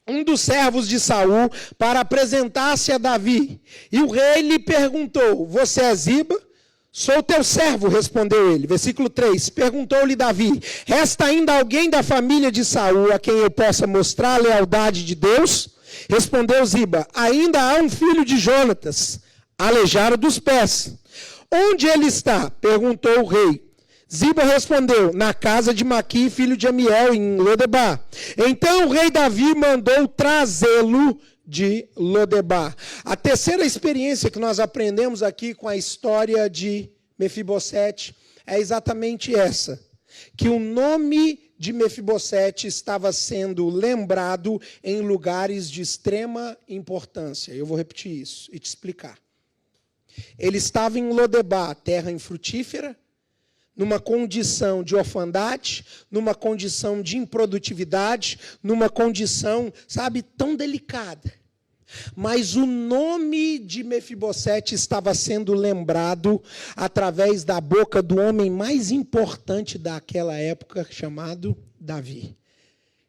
um dos servos de Saul, para apresentar-se a Davi. E o rei lhe perguntou: você é Ziba? Sou teu servo, respondeu ele. Versículo 3, perguntou-lhe Davi: resta ainda alguém da família de Saul a quem eu possa mostrar a lealdade de Deus? Respondeu Ziba: ainda há um filho de Jonatas, aleijado dos pés. Onde ele está? Perguntou o rei. Ziba respondeu: na casa de Maqui, filho de Amiel, em Lodebar. Então o rei Davi mandou trazê-lo de Lodebar. A terceira experiência que nós aprendemos aqui com a história de Mefibosete é exatamente essa: que o nome de Mefibosete estava sendo lembrado em lugares de extrema importância. Eu vou repetir isso e te explicar. Ele estava em Lodebar, terra infrutífera, numa condição de orfandade, numa condição de improdutividade, numa condição, tão delicada. Mas o nome de Mefibosete estava sendo lembrado através da boca do homem mais importante daquela época, chamado Davi.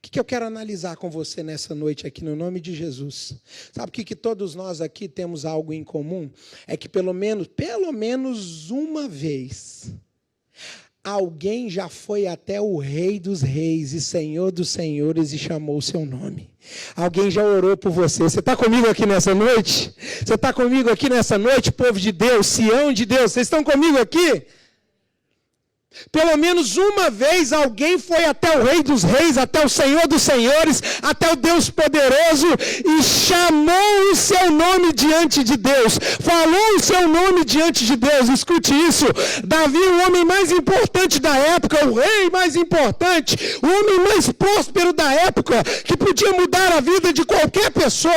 O que eu quero analisar com você nessa noite aqui, no nome de Jesus? Sabe o que todos nós aqui temos algo em comum? É que pelo menos uma vez alguém já foi até o Rei dos Reis e Senhor dos Senhores e chamou o seu nome. Alguém já orou por você. Você está comigo aqui nessa noite? Você está comigo aqui nessa noite, povo de Deus, Sião de Deus? Vocês estão comigo aqui? Pelo menos uma vez alguém foi até o Rei dos Reis, até o Senhor dos Senhores, até o Deus poderoso e chamou o seu nome diante de Deus, falou o seu nome diante de Deus. Escute isso: Davi, o homem mais importante da época, o rei mais importante, o homem mais próspero da época, que podia mudar a vida de qualquer pessoa,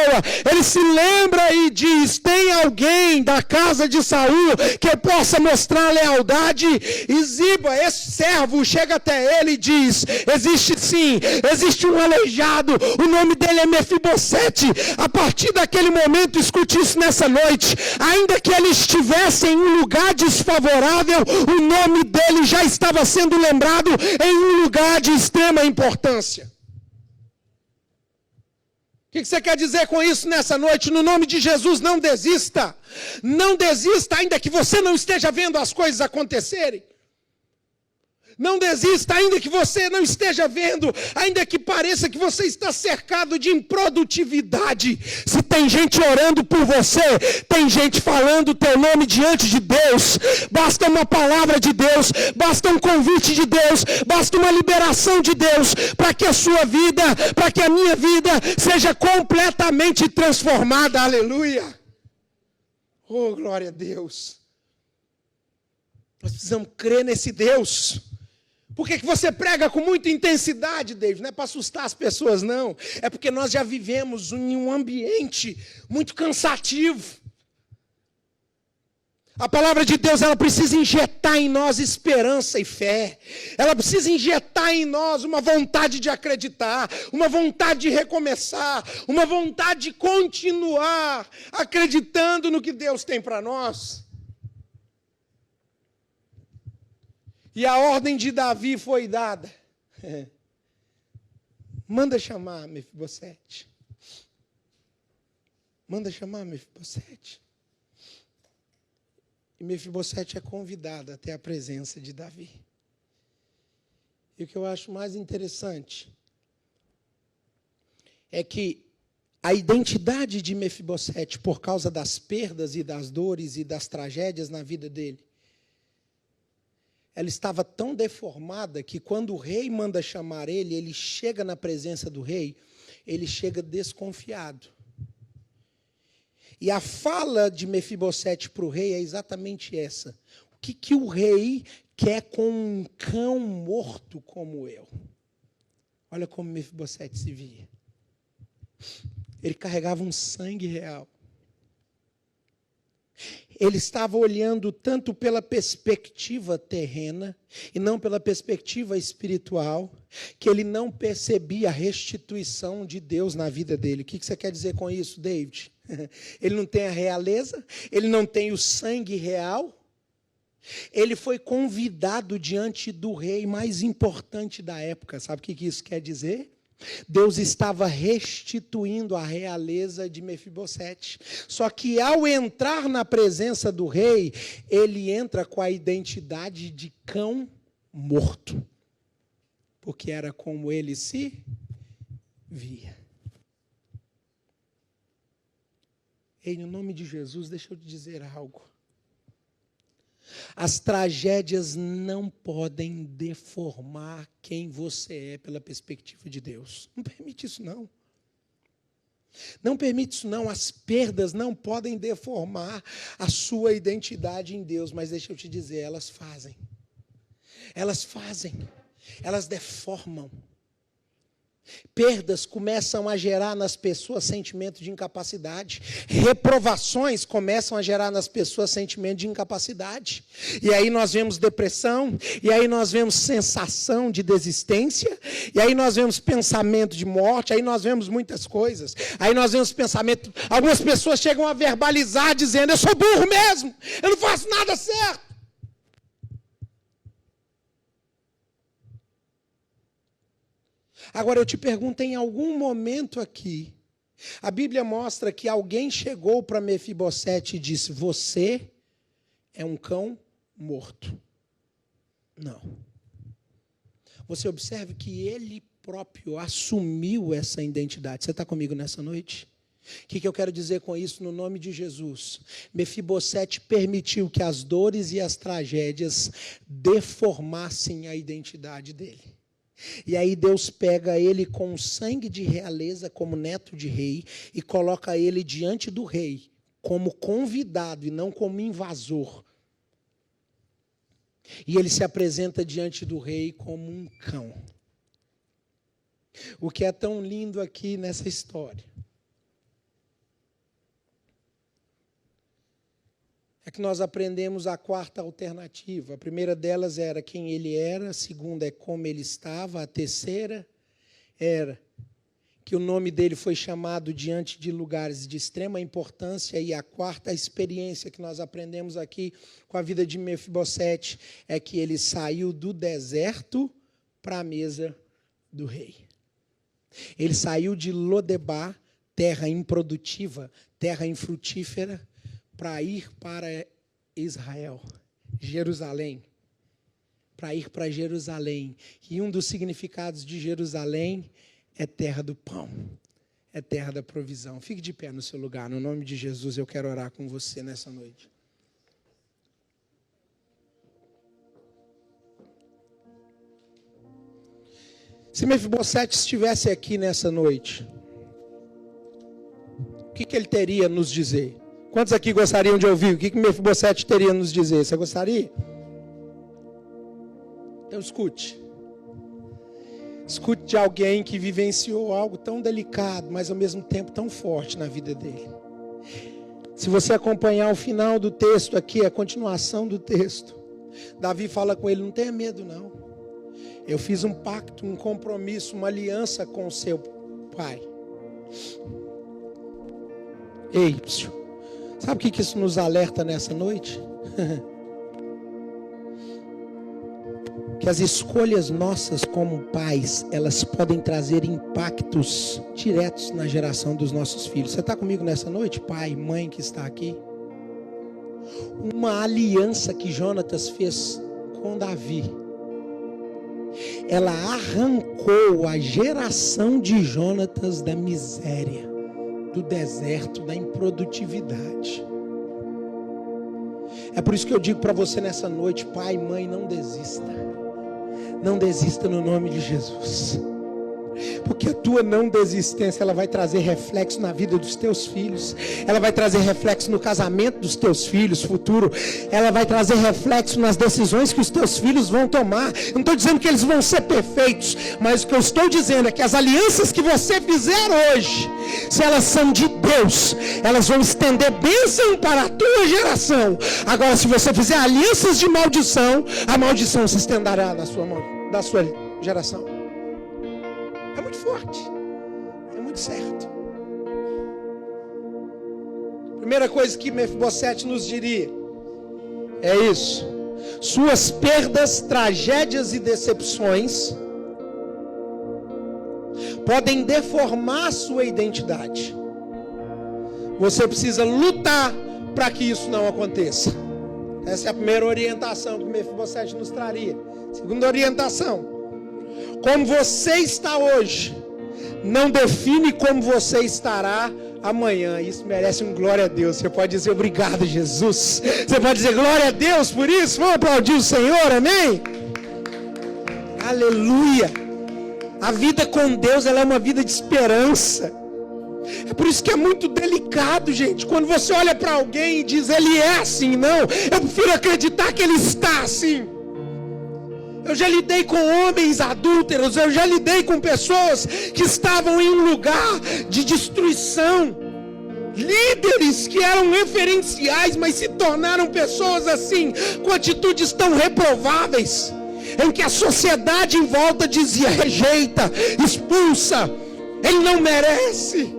ele se lembra e diz: tem alguém da casa de Saul que eu possa mostrar lealdade? E Ziba, esse servo, chega até ele e diz: existe sim, existe um aleijado, o nome dele é Mefibosete. A partir daquele momento, escute isso nessa noite, ainda que ele estivesse em um lugar desfavorável, o nome dele já estava sendo lembrado em um lugar de extrema importância. O que você quer dizer com isso nessa noite? No nome de Jesus, não desista. Não desista, ainda que você não esteja vendo as coisas acontecerem. Não desista, ainda que você não esteja vendo, ainda que pareça que você está cercado de improdutividade. Se tem gente orando por você, tem gente falando o teu nome diante de Deus, basta uma palavra de Deus, basta um convite de Deus, basta uma liberação de Deus, para que a sua vida, para que a minha vida seja completamente transformada. Aleluia! Oh, glória a Deus! Nós precisamos crer nesse Deus. Por que você prega com muita intensidade, David? Não é para assustar as pessoas, não. É porque nós já vivemos em um ambiente muito cansativo. A palavra de Deus, ela precisa injetar em nós esperança e fé. Ela precisa injetar em nós uma vontade de acreditar, uma vontade de recomeçar, uma vontade de continuar acreditando no que Deus tem para nós. E a ordem de Davi foi dada. Manda chamar Mefibosete. Manda chamar Mefibosete. E Mefibosete é convidado até a presença de Davi. E o que eu acho mais interessante é que a identidade de Mefibosete, por causa das perdas e das dores e das tragédias na vida dele, ela estava tão deformada que quando o rei manda chamar ele, ele chega na presença do rei, ele chega desconfiado. E a fala de Mefibosete para o rei é exatamente essa. O que o rei quer com um cão morto como eu? Olha como Mefibosete se via. Ele carregava um sangue real. Ele estava olhando tanto pela perspectiva terrena e não pela perspectiva espiritual, que ele não percebia a restituição de Deus na vida dele. O que você quer dizer com isso, David? Ele não tem a realeza, ele não tem o sangue real. Ele foi convidado diante do rei mais importante da época. Sabe o que isso quer dizer? Deus estava restituindo a realeza de Mefibosete. Só que ao entrar na presença do rei, ele entra com a identidade de cão morto. Porque era como ele se via. Ei, no nome de Jesus, deixa eu te dizer algo. As tragédias não podem deformar quem você é pela perspectiva de Deus. Não permite isso, não. Não permite isso, não. As perdas não podem deformar a sua identidade em Deus. Mas deixa eu te dizer, elas fazem. Elas fazem. Elas deformam. Perdas começam a gerar nas pessoas sentimento de incapacidade. Reprovações começam a gerar nas pessoas sentimento de incapacidade. E aí nós vemos depressão, e aí nós vemos sensação de desistência, e aí nós vemos pensamento de morte, aí nós vemos muitas coisas. Aí nós vemos pensamento, algumas pessoas chegam a verbalizar dizendo: eu sou burro mesmo, eu não faço nada certo. Agora eu te pergunto, em algum momento aqui, a Bíblia mostra que alguém chegou para Mefibosete e disse: você é um cão morto. Não. Você observe que ele próprio assumiu essa identidade. Você está comigo nessa noite? O que eu quero dizer com isso no nome de Jesus? Mefibosete permitiu que as dores e as tragédias deformassem a identidade dele. E aí Deus pega ele com o sangue de realeza como neto de rei e coloca ele diante do rei como convidado e não como invasor. E ele se apresenta diante do rei como um cão. O que é tão lindo aqui nessa história é que nós aprendemos a quarta alternativa. A primeira delas era quem ele era, a segunda é como ele estava, a terceira era que o nome dele foi chamado diante de lugares de extrema importância, e a quarta, a experiência que nós aprendemos aqui com a vida de Mefibosete, é que ele saiu do deserto para a mesa do rei. Ele saiu de Lodebar, terra improdutiva, terra infrutífera, para ir para Israel, Jerusalém, para ir para Jerusalém. E um dos significados de Jerusalém é terra do pão, é terra da provisão. Fique de pé no seu lugar, no nome de Jesus, eu quero orar com você nessa noite. Se Mefibosete estivesse aqui nessa noite, o que ele teria a nos dizer? Quantos aqui gostariam de ouvir? O que Mefibosete teria a nos dizer? Você gostaria? Então escute. Escute de alguém que vivenciou algo tão delicado, mas ao mesmo tempo tão forte na vida dele. Se você acompanhar o final do texto aqui, a continuação do texto, Davi fala com ele: não tenha medo não. Eu fiz um pacto, um compromisso, uma aliança com o seu pai. Ei, sabe o que isso nos alerta nessa noite? Que as escolhas nossas como pais, elas podem trazer impactos diretos na geração dos nossos filhos. Você está comigo nessa noite, pai, mãe que está aqui? Uma aliança que Jonatas fez com Davi. ela arrancou a geração de Jonatas da miséria, do deserto, da improdutividade. É por isso que eu digo para você nessa noite, pai, mãe, não desista. Não desista no nome de Jesus. Porque a tua não desistência, ela vai trazer reflexo na vida dos teus filhos. Ela vai trazer reflexo no casamento dos teus filhos futuro. Ela vai trazer reflexo nas decisões que os teus filhos vão tomar. Eu não estou dizendo que eles vão ser perfeitos, mas o que eu estou dizendo é que as alianças que você fizer hoje, se elas são de Deus, elas vão estender bênção para a tua geração. Agora, se você fizer alianças de maldição, a maldição se estenderá da sua geração. É muito forte, é muito certo. Primeira coisa que Mefibosete nos diria é isso: suas perdas, tragédias e decepções podem deformar sua identidade. Você precisa lutar para que isso não aconteça. Essa é a primeira orientação que Mefibosete nos traria. Segunda orientação: como você está hoje não define como você estará amanhã. Isso merece um glória a Deus. Você pode dizer obrigado, Jesus. Você pode dizer glória a Deus por isso. Vamos aplaudir o Senhor, amém? Aleluia. A vida com Deus, ela é uma vida de esperança. É por isso que é muito delicado, gente, quando você olha para alguém e diz ele é assim. Não, eu prefiro acreditar que ele está assim. Eu já lidei com homens adúlteros, eu já lidei com pessoas que estavam em um lugar de destruição, líderes que eram referenciais, mas se tornaram pessoas assim, com atitudes tão reprováveis, em que a sociedade em volta dizia: rejeita, expulsa, ele não merece.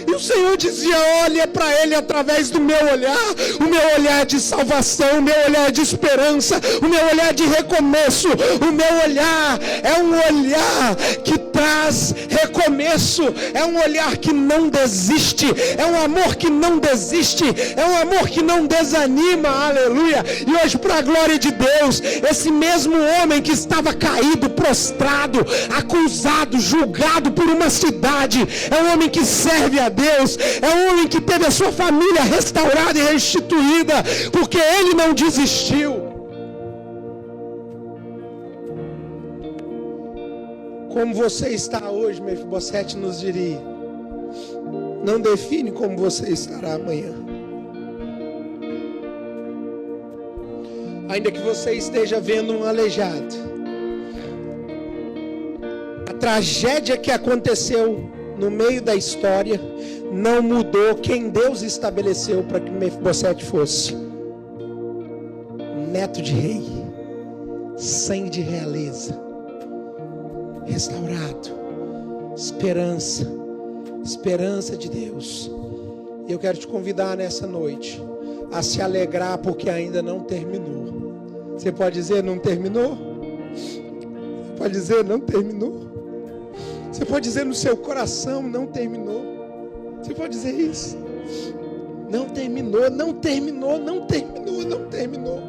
E o Senhor dizia: olha para ele através do meu olhar, o meu olhar de salvação, o meu olhar de esperança, o meu olhar de recomeço. O meu olhar é um olhar que traz recomeço, é um olhar que não desiste, é um amor que não desiste, é um amor que não desanima, aleluia. E hoje, para a glória de Deus, esse mesmo homem que estava caído, prostrado, acusado, julgado por uma cidade, é um homem que serve a Deus, é um homem que teve a sua família restaurada e restituída, porque ele não desistiu. Como você está hoje, Mefibosete nos diria, não define como você estará amanhã. Ainda que você esteja vendo um aleijado, a tragédia que aconteceu no meio da história não mudou quem Deus estabeleceu para que Mefibosete fosse: neto de rei, sangue de realeza, restaurado, esperança de Deus. E eu quero te convidar nessa noite a se alegrar, porque ainda não terminou. Você pode dizer: não terminou? Você pode dizer: não terminou? Você pode dizer no seu coração: não terminou? Você pode dizer isso? Não terminou, não terminou, não terminou, não terminou.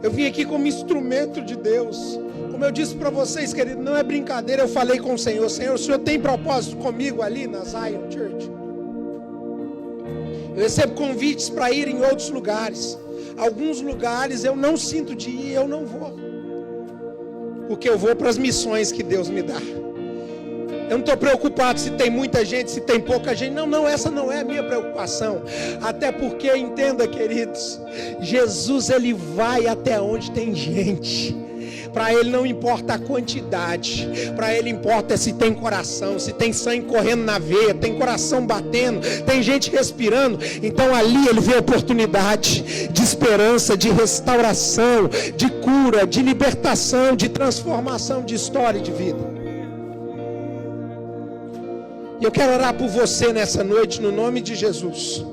Eu vim aqui como instrumento de Deus. Como eu disse para vocês, querido, não é brincadeira. Eu falei com o Senhor: Senhor, o Senhor tem propósito comigo ali na Zion Church? Eu recebo convites para ir em outros lugares. Alguns lugares eu não sinto de ir, eu não vou, porque eu vou para as missões que Deus me dá. Eu não estou preocupado se tem muita gente, se tem pouca gente. Não, essa não é a minha preocupação. Até porque, entenda, queridos, Jesus, ele vai até onde tem gente. Para ele não importa a quantidade, para ele importa se tem coração, se tem sangue correndo na veia, tem coração batendo, tem gente respirando. Então ali ele vê oportunidade de esperança, de restauração, de cura, de libertação, de transformação de história e de vida. E eu quero orar por você nessa noite, no nome de Jesus.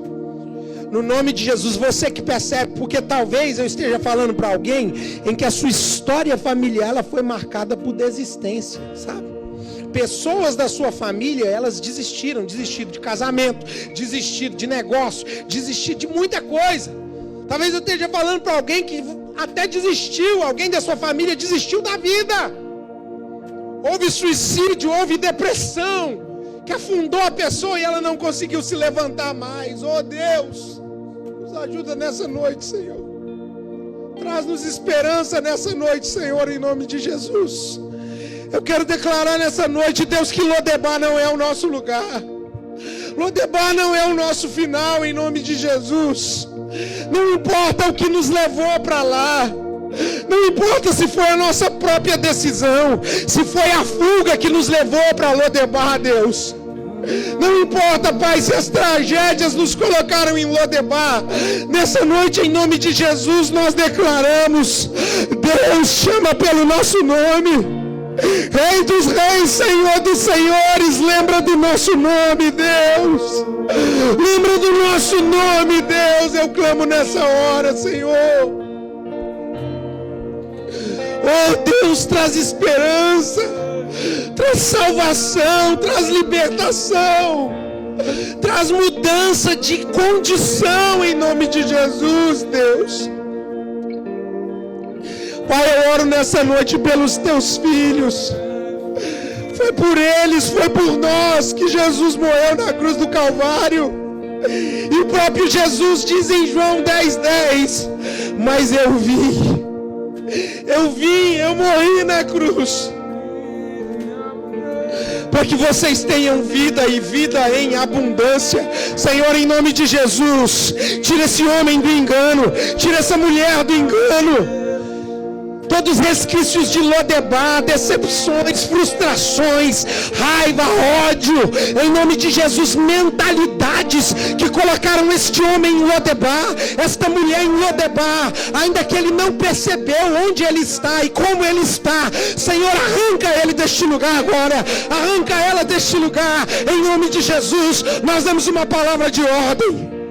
No nome de Jesus, você que percebe, porque talvez eu esteja falando para alguém em que a sua história familiar ela foi marcada por desistência, sabe? Pessoas da sua família, elas desistiram de casamento, desistiram de negócio, desistiram de muita coisa. Talvez eu esteja falando para alguém que até desistiu, alguém da sua família desistiu da vida. houve suicídio, houve depressão, que afundou a pessoa e ela não conseguiu se levantar mais. Oh Deus, nos ajuda nessa noite, Senhor. Traz-nos esperança nessa noite, Senhor, em nome de Jesus. Eu quero declarar nessa noite, Deus, que Lodebar não é o nosso lugar. Lodebar não é o nosso final, em nome de Jesus. Não importa o que nos levou para lá. Não importa se foi a nossa própria decisão, se foi a fuga que nos levou para Lodebar, Deus. Não importa, Pai, se as tragédias nos colocaram em Lodebar. Nessa noite, em nome de Jesus, nós declaramos: Deus chama pelo nosso nome. Rei dos reis, Senhor dos senhores, lembra do nosso nome, Deus. Lembra do nosso nome, Deus. Eu clamo nessa hora, Senhor. Oh Deus, traz esperança, traz salvação, traz libertação, traz mudança de condição em nome de Jesus, Deus. Pai, eu oro nessa noite pelos teus filhos. Foi por eles, foi por nós que Jesus morreu na cruz do Calvário. E o próprio Jesus diz em João 10:10: mas eu vim, eu morri na cruz, para que vocês tenham vida e vida em abundância. Senhor, em nome de Jesus, tira esse homem do engano, tira essa mulher do engano. Todos os resquícios de Lodebar, decepções, frustrações, raiva, ódio, em nome de Jesus, mentalidades que colocaram este homem em Lodebar, esta mulher em Lodebar, ainda que ele não percebeu onde ele está e como ele está. Senhor, arranca ele deste lugar agora, arranca ela deste lugar, em nome de Jesus. Nós damos uma palavra de ordem.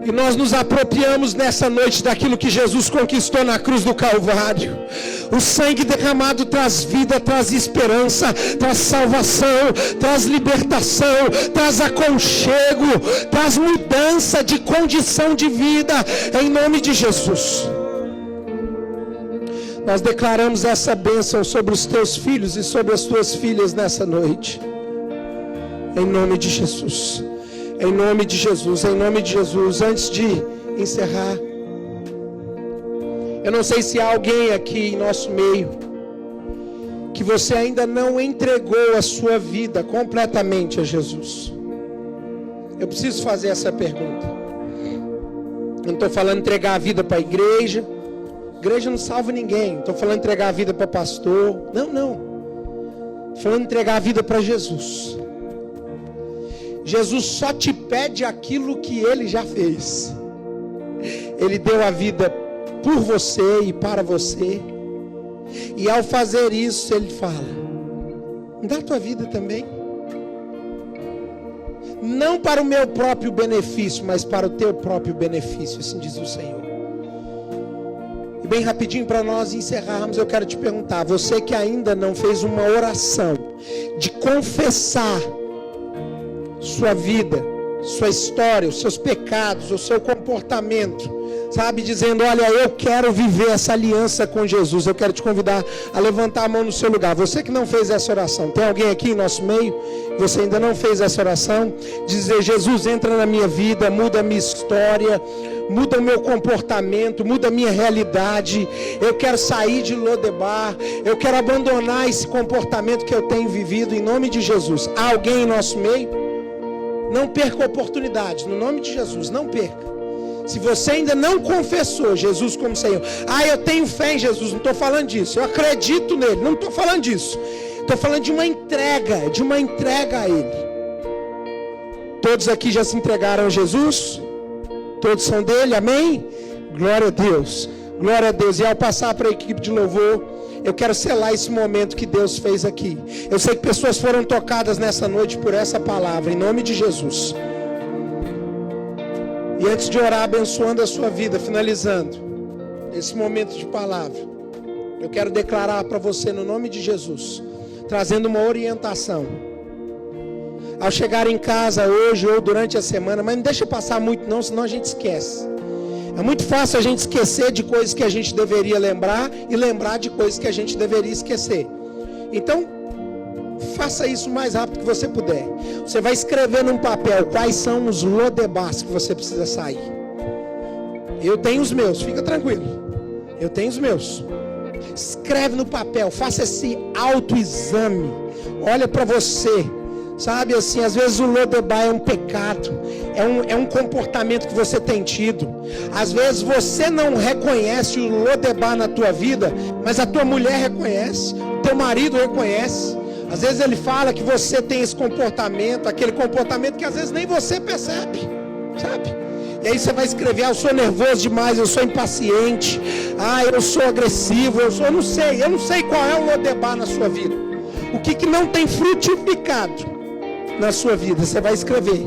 E nós nos apropriamos nessa noite daquilo que Jesus conquistou na cruz do Calvário. O sangue derramado traz vida, traz esperança, traz salvação, traz libertação, traz aconchego, traz mudança de condição de vida, em nome de Jesus. Nós declaramos essa bênção sobre os teus filhos e sobre as tuas filhas nessa noite, em nome de Jesus. Em nome de Jesus, em nome de Jesus. Antes de encerrar, eu não sei se há alguém aqui em nosso meio que você ainda não entregou a sua vida completamente a Jesus. Eu preciso fazer essa pergunta. Eu não estou falando entregar a vida para a igreja. Igreja não salva ninguém. Não estou falando entregar a vida para pastor. Não. Estou falando entregar a vida para Jesus. Jesus só te pede aquilo que Ele já fez. Ele deu a vida por você e para você. E ao fazer isso, Ele fala: dá a tua vida também. Não para o meu próprio benefício, mas para o teu próprio benefício, assim diz o Senhor. E bem rapidinho, para nós encerrarmos, eu quero te perguntar: você que ainda não fez uma oração de confessar sua vida, sua história, os seus pecados, o seu comportamento, sabe, dizendo: olha, eu quero viver essa aliança com Jesus. Eu quero te convidar a levantar a mão no seu lugar. Você que não fez essa oração, tem alguém aqui em nosso meio? Você ainda não fez essa oração? Dizer: Jesus, entra na minha vida, muda a minha história, muda o meu comportamento, muda a minha realidade. Eu quero sair de Lodebar, eu quero abandonar esse comportamento que eu tenho vivido, em nome de Jesus. Há alguém em nosso meio? Não perca a oportunidade, no nome de Jesus, não perca. Se você ainda não confessou Jesus como Senhor, eu tenho fé em Jesus, não estou falando disso, eu acredito nele, não estou falando disso. Estou falando de uma entrega a Ele. Todos aqui já se entregaram a Jesus? Todos são dele, amém? Glória a Deus, glória a Deus. E ao passar para a equipe de louvor, eu quero selar esse momento que Deus fez aqui. Eu sei que pessoas foram tocadas nessa noite por essa palavra, em nome de Jesus. E antes de orar, abençoando a sua vida, finalizando esse momento de palavra, eu quero declarar para você, no nome de Jesus, trazendo uma orientação. Ao chegar em casa hoje ou durante a semana, mas não deixa passar muito não, senão a gente esquece. É muito fácil a gente esquecer de coisas que a gente deveria lembrar e lembrar de coisas que a gente deveria esquecer. Então, faça isso o mais rápido que você puder. Você vai escrever num papel quais são os lodebás que você precisa sair. Eu tenho os meus, fica tranquilo. Eu tenho os meus. Escreve no papel, faça esse autoexame. Olha para você. Sabe assim, às vezes o lodebá é um pecado, é um comportamento que você tem tido. Às vezes você não reconhece o lodebá na tua vida, mas a tua mulher reconhece, o teu marido reconhece. Às vezes ele fala que você tem esse comportamento, aquele comportamento que às vezes nem você percebe, sabe? E aí você vai escrever, eu sou nervoso demais, eu sou impaciente, eu sou agressivo, eu não sei qual é o lodebá na sua vida. O que não tem frutificado na sua vida, você vai escrever.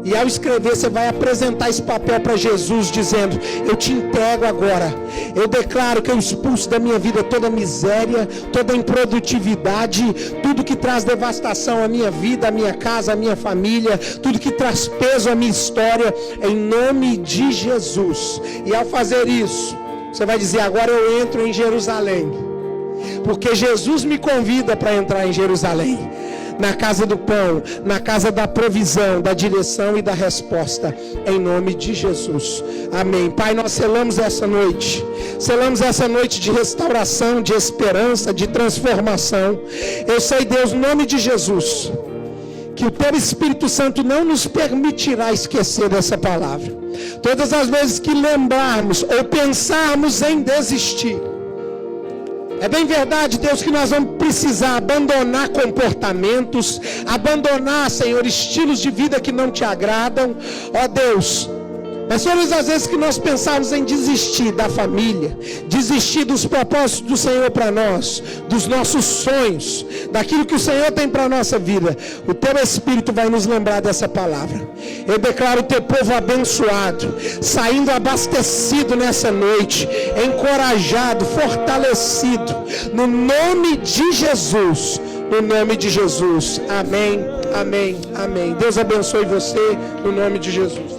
E ao escrever, você vai apresentar esse papel para Jesus, dizendo: eu te entrego agora. Eu declaro que eu expulso da minha vida toda miséria, toda improdutividade, tudo que traz devastação à minha vida, à minha casa, à minha família, tudo que traz peso à minha história, em nome de Jesus. E ao fazer isso, você vai dizer: agora eu entro em Jerusalém, porque Jesus me convida para entrar em Jerusalém. Na casa do pão, na casa da provisão, da direção e da resposta, em nome de Jesus, amém. Pai, nós selamos essa noite de restauração, de esperança, de transformação. Eu sei, Deus, no nome de Jesus, que o Teu Espírito Santo não nos permitirá esquecer dessa palavra. Todas as vezes que lembrarmos ou pensarmos em desistir, é bem verdade, Deus, que nós vamos precisar abandonar comportamentos, abandonar, Senhor, estilos de vida que não Te agradam, ó Deus. Mas todas as vezes que nós pensarmos em desistir da família, desistir dos propósitos do Senhor para nós, dos nossos sonhos, daquilo que o Senhor tem para a nossa vida, o Teu Espírito vai nos lembrar dessa palavra. Eu declaro o Teu povo abençoado, saindo abastecido nessa noite, encorajado, fortalecido, no nome de Jesus, no nome de Jesus. Amém, amém, amém. Deus abençoe você, no nome de Jesus.